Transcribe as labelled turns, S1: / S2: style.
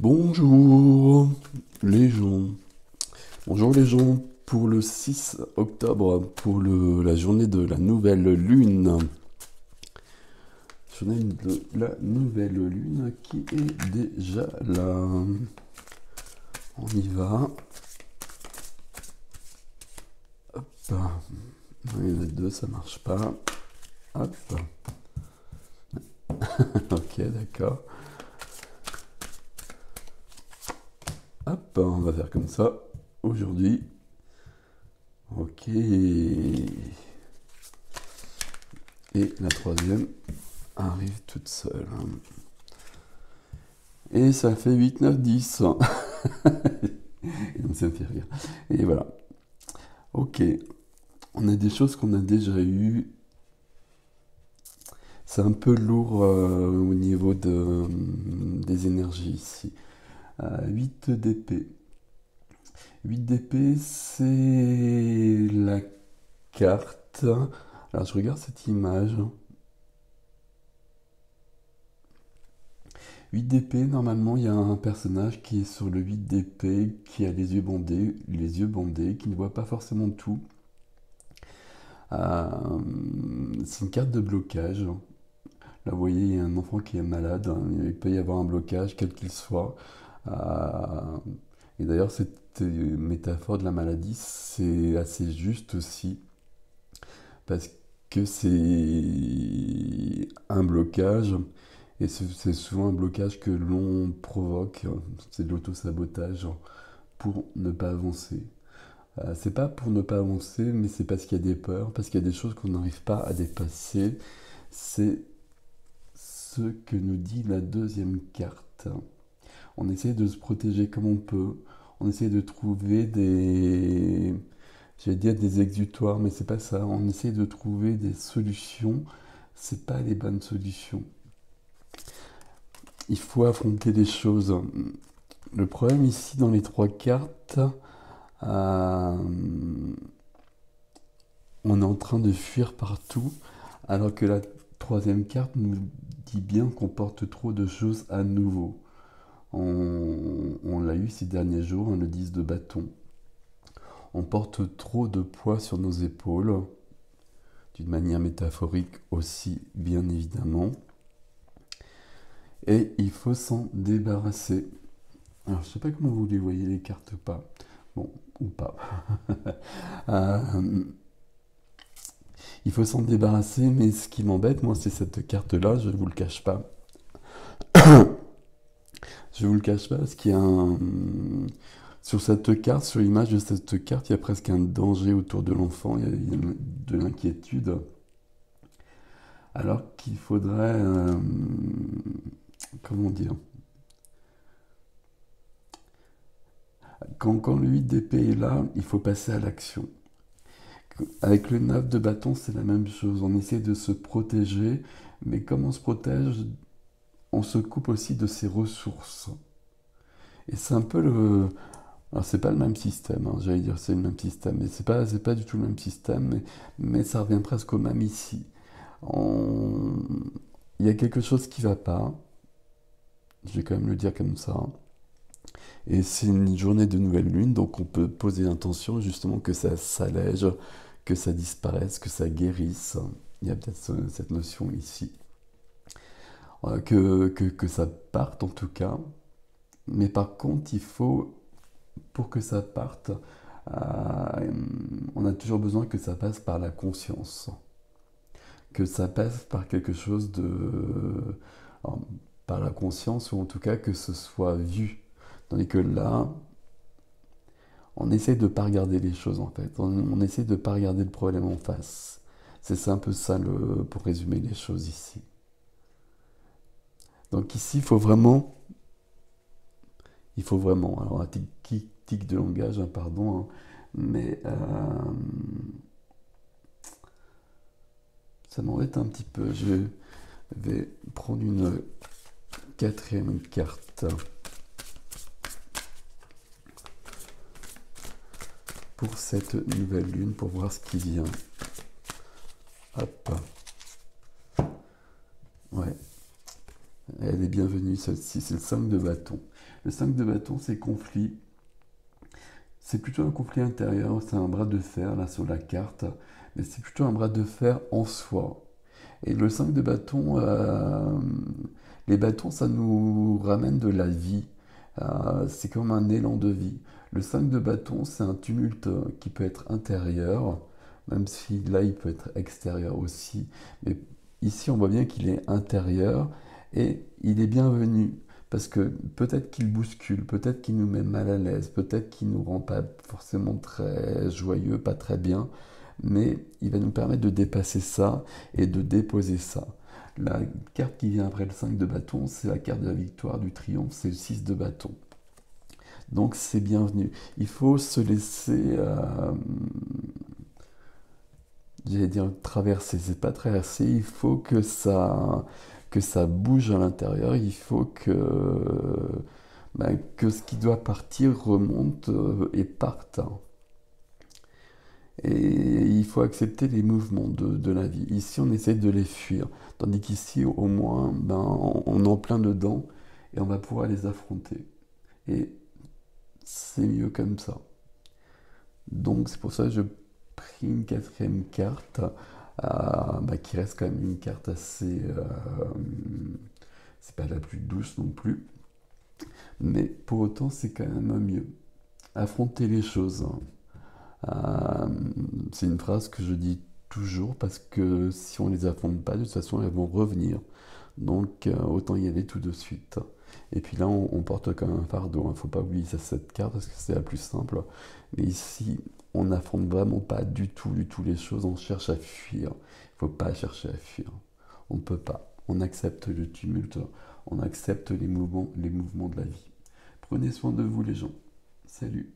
S1: Bonjour les gens. Bonjour les gens pour le 6 octobre, pour la journée de la nouvelle lune. Journée de la nouvelle lune qui est déjà là. On y va. Hop. Il y en a deux, ça marche pas. Hop. Ok, d'accord. Hop, on va faire comme ça aujourd'hui. Ok. Et la troisième arrive toute seule. Et ça fait 8, 9, 10. Et donc ça me fait rire. Et voilà. Ok. On a des choses qu'on a déjà eues. C'est un peu lourd au niveau des énergies ici. 8 d'épée. 8 d'épée, c'est la carte. Alors je regarde cette image. 8 d'épée, normalement il y a un personnage qui est sur le 8 d'épée, qui a les yeux bandés, qui ne voit pas forcément tout. C'est une carte de blocage. Là vous voyez, il y a un enfant qui est malade, il peut y avoir un blocage, quel qu'il soit. Euh, et d'ailleurs cette métaphore de la maladie, c'est assez juste aussi, parce que c'est un blocage. Et c'est souvent un blocage que l'on provoque, c'est de l'auto-sabotage pour ne pas avancer. C'est pas pour ne pas avancer, mais c'est parce qu'il y a des peurs, parce qu'il y a des choses qu'on n'arrive pas à dépasser. C'est ce que nous dit la deuxième carte. On essaie de se protéger comme on peut, on essaie de trouver j'allais dire des exutoires, mais c'est pas ça. On essaie de trouver des solutions, c'est pas les bonnes solutions. Il faut affronter les choses. Le problème ici dans les trois cartes, euh, on est en train de fuir partout, alors que la troisième carte nous dit bien qu'on porte trop de choses à nouveau. On l'a eu ces derniers jours, le 10 de bâton. On porte trop de poids sur nos épaules, d'une manière métaphorique aussi, bien évidemment. Et il faut s'en débarrasser. Alors, je sais pas comment vous les voyez, les cartes ou pas. Bon, ou pas. Euh, il faut s'en débarrasser, mais ce qui m'embête, moi, c'est cette carte-là, je ne vous le cache pas. Je vous le cache pas, parce qu'il y a sur cette carte, sur l'image de cette carte, il y a presque un danger autour de l'enfant, il y a de l'inquiétude. Alors qu'il faudrait... comment dire, quand le 8 d'épée est là, il faut passer à l'action. Avec le 9 de bâton, c'est la même chose. On essaie de se protéger, mais comme on se protège, on se coupe aussi de ses ressources. Et c'est un peu le... Alors c'est pas le même système, hein, j'allais dire c'est le même système, mais c'est pas du tout le même système, mais ça revient presque au même ici. On- Il y a quelque chose qui va pas, je vais quand même le dire comme ça. Et c'est une journée de nouvelle lune, donc on peut poser l'intention justement que ça s'allège, que ça disparaisse, que ça guérisse. Il y a peut-être cette notion ici. Que ça parte en tout cas. Mais par contre, il faut, pour que ça parte, on a toujours besoin que ça passe par la conscience. Que ça passe par quelque chose de... alors, par la conscience, ou en tout cas que ce soit vu. Tandis que là, on essaie de ne pas regarder les choses en fait. On essaie de ne pas regarder le problème en face. C'est un peu ça pour résumer les choses ici. Donc ici, il faut vraiment, alors un tic de langage, hein, pardon, hein, mais ça m'embête un petit peu. Je vais prendre une quatrième carte pour cette nouvelle lune, pour voir ce qui vient. Hop. Ouais. Elle est bienvenue, celle-ci, c'est le 5 de bâton. Le 5 de bâton, c'est conflit. C'est plutôt un conflit intérieur, c'est un bras de fer là sur la carte, mais c'est plutôt un bras de fer en soi. Et le 5 de bâton, les bâtons, ça nous ramène de la vie. C'est comme un élan de vie. Le 5 de bâton, c'est un tumulte qui peut être intérieur, même si là, il peut être extérieur aussi. Mais ici, on voit bien qu'il est intérieur et il est bienvenu. Parce que peut-être qu'il bouscule, peut-être qu'il nous met mal à l'aise, peut-être qu'il nous rend pas forcément très joyeux, pas très bien, mais il va nous permettre de dépasser ça et de déposer ça. La carte qui vient après le 5 de bâton, c'est la carte de la victoire, du triomphe, c'est le 6 de bâton. Donc c'est bienvenu. Il faut se laisser, j'allais dire traverser, c'est pas traverser, il faut que ça bouge à l'intérieur, il faut que ce qui doit partir remonte et parte. Et il faut accepter les mouvements de la vie. Ici, on essaie de les fuir. Tandis qu'ici, au moins, on est en plein dedans et on va pouvoir les affronter. Et c'est mieux comme ça. Donc, c'est pour ça que je pris une quatrième carte, qui reste quand même une carte assez... c'est pas la plus douce non plus. Mais pour autant, c'est quand même mieux. Affronter les choses, hein. C'est une phrase que je dis toujours parce que si on les affronte pas, de toute façon, elles vont revenir. Donc, autant y aller tout de suite. Et puis là, on porte quand même un fardeau. Il faut pas oublier cette carte parce que c'est la plus simple. Mais ici, on n'affronte vraiment pas du tout les choses. On cherche à fuir. Il faut pas chercher à fuir. On ne peut pas. On accepte le tumulte. On accepte les mouvements de la vie. Prenez soin de vous, les gens. Salut.